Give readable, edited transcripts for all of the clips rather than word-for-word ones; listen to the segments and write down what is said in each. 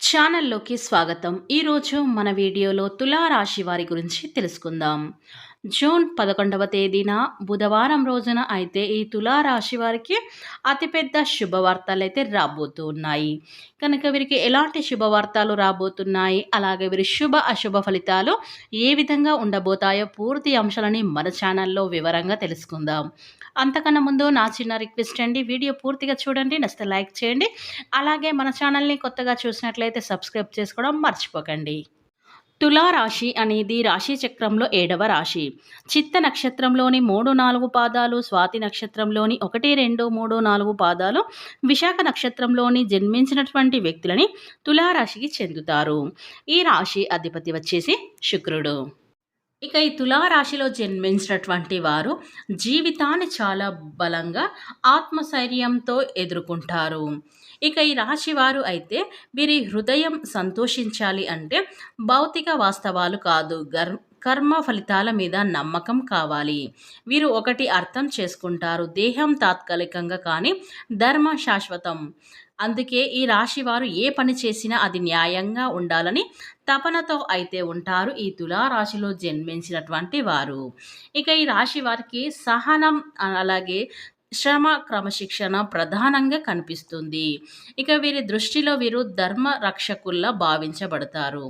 ఛానల్లోకి స్వాగతం. ఈరోజు మన వీడియోలో తులారాశి వారి గురించి తెలుసుకుందాం. జూన్ 11వ తేదీన బుధవారం రోజున అయితే ఈ తులారాశి వారికి అతిపెద్ద శుభవార్తలైతే రాబోతూ ఉన్నాయి. కనుక వీరికి ఎలాంటి శుభవార్తలు రాబోతున్నాయి, అలాగే వీరి శుభ అశుభ ఫలితాలు ఏ విధంగా ఉండబోతాయో పూర్తి అంశాలని మన ఛానల్లో వివరంగా తెలుసుకుందాం. అంతకన్నా ముందు నా చిన్న రిక్వెస్ట్ అండి, వీడియో పూర్తిగా చూడండి, నచ్చితే లైక్ చేయండి. అలాగే మన ఛానల్ని కొత్తగా చూసినట్లయితే సబ్స్క్రైబ్ చేసుకోవడం మర్చిపోకండి. తులారాశి అనేది రాశి చక్రంలో 7వ రాశి. చిత్త నక్షత్రంలోని 3, 4 పాదాలు, స్వాతి నక్షత్రంలోని 1, 2, 3, 4 పాదాలు, విశాఖ నక్షత్రంలోని జన్మించినటువంటి వ్యక్తులని తులారాశికి చెందుతారు. ఈ రాశి అధిపతి వచ్చేసి శుక్రుడు. ఇక ఈ తులారాశిలో జన్మించినటువంటి వారు జీవితాన్ని చాలా బలంగా ఆత్మస్థైర్యంతో ఎదుర్కొంటారు. ఇక ఈ రాశి వారు అయితే వీరి హృదయం సంతోషించాలి అంటే భౌతిక వాస్తవాలు కాదు, కర్మ ఫలితాల మీద నమ్మకం కావాలి. వీరు ఒకటి అర్థం చేసుకుంటారు, దేహం తాత్కాలికంగా కానీ ధర్మ శాశ్వతం. అందుకే ఈ రాశి వారు ఏ పని చేసినా అది న్యాయంగా ఉండాలని తపనతో అయితే ఉంటారు ఈ తులారాశిలో జన్మించినటువంటి వారు. ఇక ఈ రాశి వారికి సహనం, అలాగే శ్రమ, క్రమశిక్షణ ప్రధానంగా కనిపిస్తుంది. ఇక వీరి దృష్టిలో వీరు ధర్మ రక్షకుల్లా భావించబడతారు.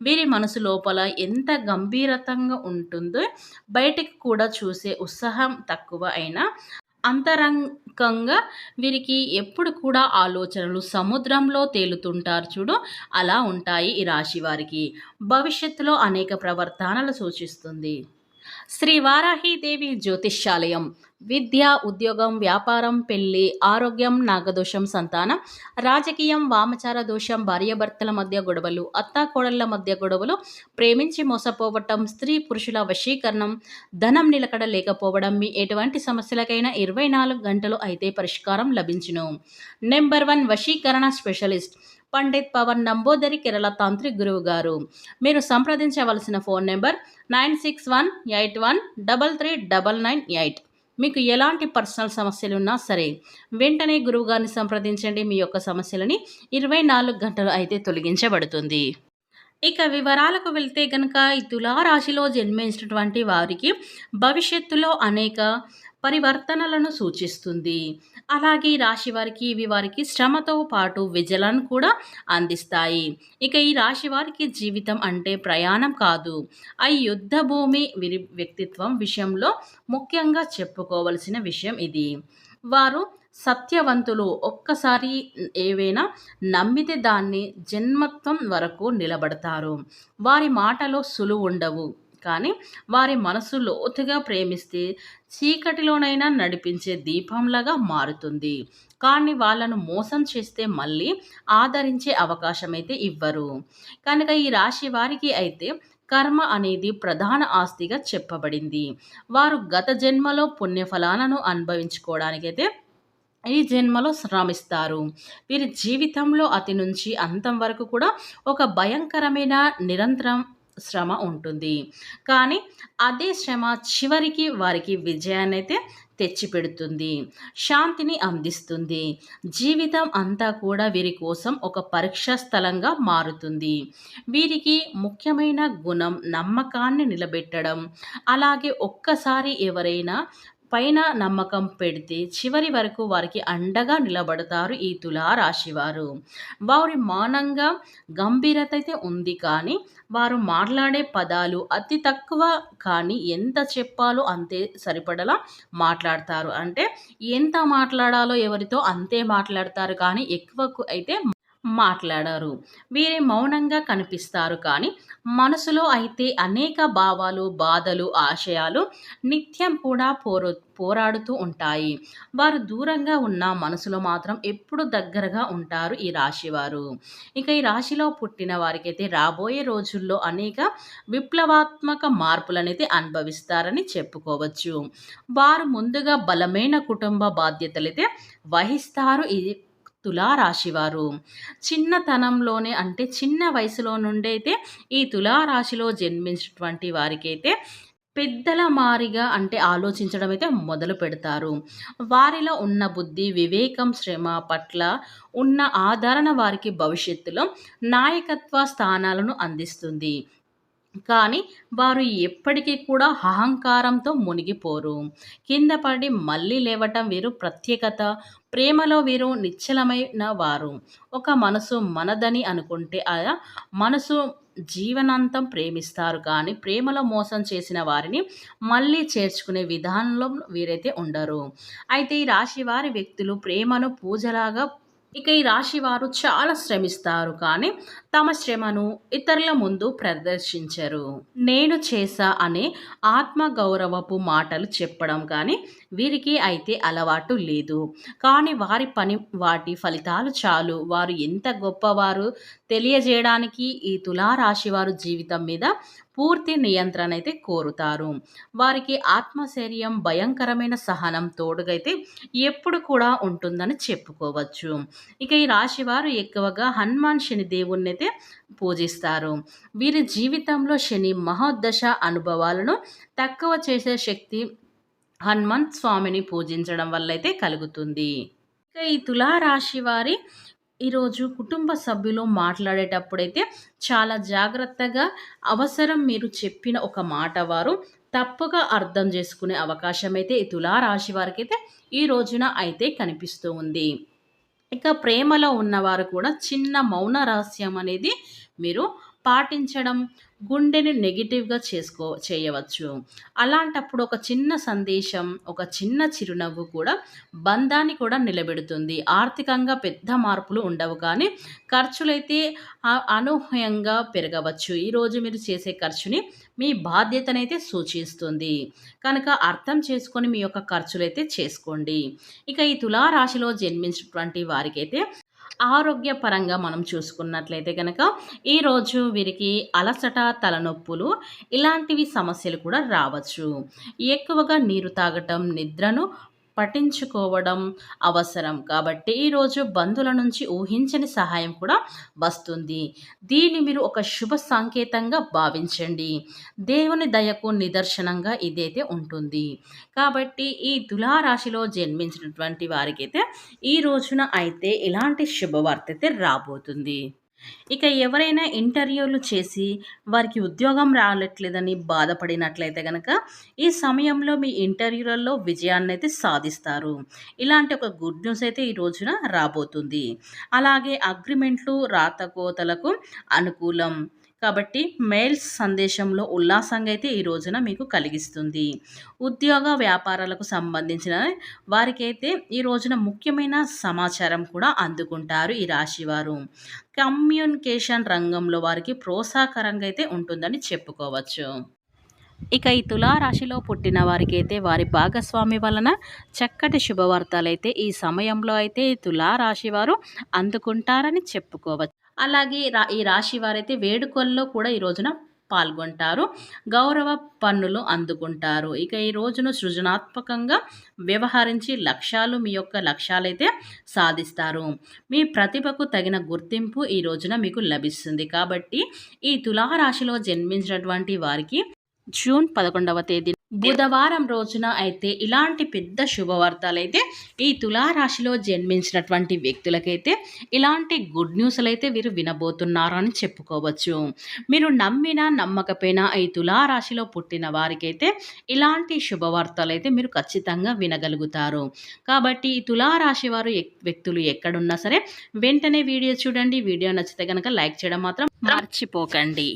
వీరి మనసు లోపల ఎంత గంభీరతంగా ఉంటుందో బయటికి కూడా చూసే ఉత్సాహం తక్కువ అయినా అంతరంగంగా వీరికి ఎప్పుడు కూడా ఆలోచనలు సముద్రంలో తేలుతుంటారు చూడు, అలా ఉంటాయి ఈ రాశి వారికి. భవిష్యత్తులో అనేక ప్రవర్తనలు సూచిస్తుంది. శ్రీ వారాహీదేవి జ్యోతిష్యాలయం విద్య, ఉద్యోగం, వ్యాపారం, పెళ్లి, ఆరోగ్యం, నాగదోషం, సంతానం, రాజకీయం, వామచార దోషం, భార్యాభర్తల మధ్య గొడవలు, అత్తాకోడళ్ల మధ్య గొడవలు, ప్రేమించి మోసపోవటం, స్త్రీ పురుషుల వశీకరణం, ధనం నిలకడ లేకపోవడం, మీ ఎటువంటి సమస్యలకైనా 24 గంటలు అయితే పరిష్కారం లభించును. నెంబర్ 1 వశీకరణ స్పెషలిస్ట్ పండిత్ పవన్ నంబోదరి, కేరళ తాంత్రిక్ గురువు గారు. మీరు సంప్రదించవలసిన ఫోన్ నెంబర్ 9618133998. మీకు ఎలాంటి పర్సనల్ సమస్యలున్నా సరే వెంటనే గురువుగారిని సంప్రదించండి. మీ యొక్క సమస్యలని 24 గంటలు అయితే తొలగించబడుతుంది. ఇక వివరాలకు వెళ్తే కనుక ఈ తులారాశిలో జన్మించినటువంటి వారికి భవిష్యత్తులో అనేక పరివర్తనలను సూచిస్తుంది. అలాగే ఈ రాశి వారికి ఇవి వారికి శ్రమతో పాటు విజయాలను కూడా అందిస్తాయి. ఇక ఈ రాశి వారికి జీవితం అంటే ప్రయాణం కాదు, ఆ యుద్ధ భూమి. వీరి వ్యక్తిత్వం విషయంలో ముఖ్యంగా చెప్పుకోవలసిన విషయం ఇది. వారు సత్యవంతులు. ఒక్కసారి ఏవైనా నమ్మితే దాన్ని జన్మత్వం వరకు నిలబడతారు. వారి మాటలో సులువు ఉండవు, కానీ వారి మనసు లోతుగా ప్రేమిస్తే చీకటిలోనైనా నడిపించే దీపంలాగా మారుతుంది. కానీ వాళ్ళను మోసం చేస్తే మళ్ళీ ఆదరించే అవకాశం అయితే ఇవ్వరు. కనుక ఈ రాశి వారికి అయితే కర్మ అనేది ప్రధాన ఆస్తిగా చెప్పబడింది. వారు గత జన్మలో పుణ్యఫలాలను అనుభవించుకోవడానికైతే ఈ జన్మలో శ్రమిస్తారు. వీరి జీవితంలో అతి నుంచి అంతం వరకు కూడా ఒక భయంకరమైన నిరంతరం శ్రమ ఉంటుంది. కానీ అదే శ్రమ చివరికి వారికి విజయాన్ని అయితే తెచ్చిపెడుతుంది, శాంతిని అందిస్తుంది. జీవితం అంతా కూడా వీరి కోసం ఒక పరీక్షా స్థలంగా మారుతుంది. వీరికి ముఖ్యమైన గుణం నమ్మకాన్ని నిలబెట్టడం. అలాగే ఒక్కసారి ఎవరైనా పైన నమ్మకం పెడితే చివరి వరకు వారికి అండగా నిలబడతారు ఈ తులారాశివారు. వారి మౌనంగా గంభీరత అయితే ఉంది, కానీ వారు మాట్లాడే పదాలు అతి తక్కువ, కానీ ఎంత చెప్పాలో అంతే సరిపడలా మాట్లాడతారు. అంటే ఎంత మాట్లాడాలో ఎవరితో అంతే మాట్లాడతారు, కానీ ఎక్కువకు అయితే మాట్లాడారు. వీరే మౌనంగా కనిపిస్తారు, కానీ మనసులో అయితే అనేక భావాలు, బాధలు, ఆశయాలు నిత్యం కూడా పోరాడుతూ ఉంటాయి. వారు దూరంగా ఉన్న మనసులో మాత్రం ఎప్పుడు దగ్గరగా ఉంటారు ఈ రాశివారు. ఇక ఈ రాశిలో పుట్టిన వారికైతే రాబోయే రోజుల్లో అనేక విప్లవాత్మక మార్పులనైతే అనుభవిస్తారని చెప్పుకోవచ్చు. వారు ముందుగా బలమైన కుటుంబ బాధ్యతలైతే వహిస్తారు ఈ తులారాశివారు. చిన్నతనంలోనే, అంటే చిన్న వయసులో నుండి అయితే ఈ తులారాశిలో జన్మించినటువంటి వారికైతే పెద్దల మారిగా అంటే ఆలోచించడం అయితే మొదలు పెడతారు. వారిలో ఉన్న బుద్ధి, వివేకం, శ్రమ పట్ల ఉన్న ఆదరణ వారికి భవిష్యత్తులో నాయకత్వ స్థానాలను అందిస్తుంది. కానీ వారు ఎప్పటికీ కూడా అహంకారంతో మునిగిపోరు. కింద పడి మళ్ళీ లేవటం వీరు ప్రత్యేకత. ప్రేమలో వీరు నిశ్చలమైన వారు. ఒక మనసు మనదని అనుకుంటే ఆ మనసు జీవనాంతం ప్రేమిస్తారు. కానీ ప్రేమలో మోసం చేసిన వారిని మళ్ళీ చేర్చుకునే విధానంలో వీరైతే ఉండరు. అయితే ఈ రాశి వారి వ్యక్తులు ప్రేమను పూజలాగా ఇక ఈ రాశి వారు చాలా శ్రమిస్తారు. కానీ తమ శ్రమను ఇతరుల ముందు ప్రదర్శించరు. నేను చేశా అనే ఆత్మగౌరవపు మాటలు చెప్పడం కానీ వీరికి అయితే అలవాటు లేదు. కానీ వారి పని వాటి ఫలితాలు చాలు. వారు ఎంత గొప్పవారు తెలియజేయడానికి ఈ తులారాశి వారు జీవితం మీద పూర్తి నియంత్రణ అయితే కోరుతారు. వారికి ఆత్మశైర్యం, భయంకరమైన సహనం తోడుగైతే ఎప్పుడు కూడా ఉంటుందని చెప్పుకోవచ్చు. ఇక ఈ రాశి వారు ఎక్కువగా హనుమాన్ శని దేవుణ్ణి అయితే పూజిస్తారు. వీరి జీవితంలో శని మహోదశ అనుభవాలను తక్కువ చేసే శక్తి హనుమంత్ స్వామిని పూజించడం వల్ల అయితే కలుగుతుంది. ఇక ఈ తులారాశి వారి ఈరోజు కుటుంబ సభ్యులు మాట్లాడేటప్పుడైతే చాలా జాగ్రత్తగా అవసరం మీరు చెప్పిన ఒక మాట వారు తప్పుగా అర్థం చేసుకునే అవకాశం అయితే ఈ తులారాశి వారికి అయితే ఈ రోజున అయితే కనిపిస్తూ ఉంది. ఇక ప్రేమలో ఉన్నవారు కూడా చిన్న మౌన రహస్యం అనేది మీరు పాటించడం గుండెని నెగిటివ్గా చేయవచ్చు. అలాంటప్పుడు ఒక చిన్న సందేశం, ఒక చిన్న చిరునవ్వు కూడా బంధాన్ని కూడా నిలబెడుతుంది. ఆర్థికంగా పెద్ద మార్పులు ఉండవు కానీ ఖర్చులైతే అనూహ్యంగా పెరగవచ్చు. ఈరోజు మీరు చేసే ఖర్చుని మీ బాధ్యతనైతే సూచిస్తుంది. కనుక అర్థం చేసుకొని మీ యొక్క ఖర్చులైతే చేసుకోండి. ఇక ఈ తులారాశిలో జన్మించినటువంటి వారికైతే ఆరోగ్యపరంగా మనం చూసుకున్నట్లయితే కనుక ఈరోజు వీరికి అలసట, తలనొప్పులు ఇలాంటివి సమస్యలు కూడా రావచ్చు. ఎక్కువగా నీరు తాగటం, నిద్రను పట్టించుకోవడం అవసరం. కాబట్టి ఈరోజు బంధువుల నుంచి ఊహించని సహాయం కూడా వస్తుంది. దీన్ని మీరు ఒక శుభ సంకేతంగా భావించండి. దేవుని దయకు నిదర్శనంగా ఇదైతే ఉంటుంది. కాబట్టి ఈ తులారాశిలో జన్మించినటువంటి వారికైతే ఈ రోజున అయితే ఇలాంటి శుభవార్త అయితే రాబోతుంది. ఇక ఎవరైనా ఇంటర్వ్యూలు చేసి వారికి ఉద్యోగం రావట్లేదని బాధపడినట్లయితే గనక ఈ సమయంలో మీ ఇంటర్వ్యూలలో విజయాన్ని అయితే సాధిస్తారు. ఇలాంటి ఒక గుడ్ న్యూస్ అయితే ఈ రోజున రాబోతుంది. అలాగే అగ్రిమెంట్లు రాతకోతలకు అనుకూలం. కాబట్టి మెయిల్స్ సందేశంలో ఉల్లాసంగా అయితే ఈ రోజున మీకు కలిగిస్తుంది. ఉద్యోగ వ్యాపారాలకు సంబంధించిన వారికైతే ఈ రోజున ముఖ్యమైన సమాచారం కూడా అందుకుంటారు ఈ రాశివారు. కమ్యూనికేషన్ రంగంలో వారికి ప్రోత్సాహకరంగా అయితే ఉంటుందని చెప్పుకోవచ్చు. ఇక ఈ తులారాశిలో పుట్టిన వారికైతే వారి భాగస్వామి వలన చక్కటి శుభవార్తలైతే ఈ సమయంలో అయితే ఈ తులారాశి వారు అందుకుంటారని చెప్పుకోవచ్చు. అలాగే ఈ రాశి వారైతే వేడుకల్లో కూడా ఈ రోజున పాల్గొంటారు. గౌరవ పన్నులు అందుకుంటారు. ఇక ఈ రోజును సృజనాత్మకంగా వ్యవహరించి మీ యొక్క లక్ష్యాలైతే సాధిస్తారు. మీ ప్రతిభకు తగిన గుర్తింపు ఈ రోజున మీకు లభిస్తుంది. కాబట్టి ఈ తులారాశిలో జన్మించినటువంటి వారికి జూన్ 11వ తేదీ బుధవారం రోజున అయితే ఇలాంటి పెద్ద శుభవార్తలైతే ఈ తులారాశిలో జన్మించినటువంటి వ్యక్తులకైతే ఇలాంటి గుడ్ న్యూస్లు అయితే వీరు వినబోతున్నారని చెప్పుకోవచ్చు. మీరు నమ్మినా నమ్మకపోయినా ఈ తులారాశిలో పుట్టిన వారికైతే ఇలాంటి శుభవార్తలు అయితే మీరు ఖచ్చితంగా వినగలుగుతారు. కాబట్టి ఈ తులారాశి వారు వ్యక్తులు ఎక్కడున్నా సరే వెంటనే వీడియో చూడండి. వీడియో నచ్చితే కనుక లైక్ చేయడం మాత్రం మర్చిపోకండి.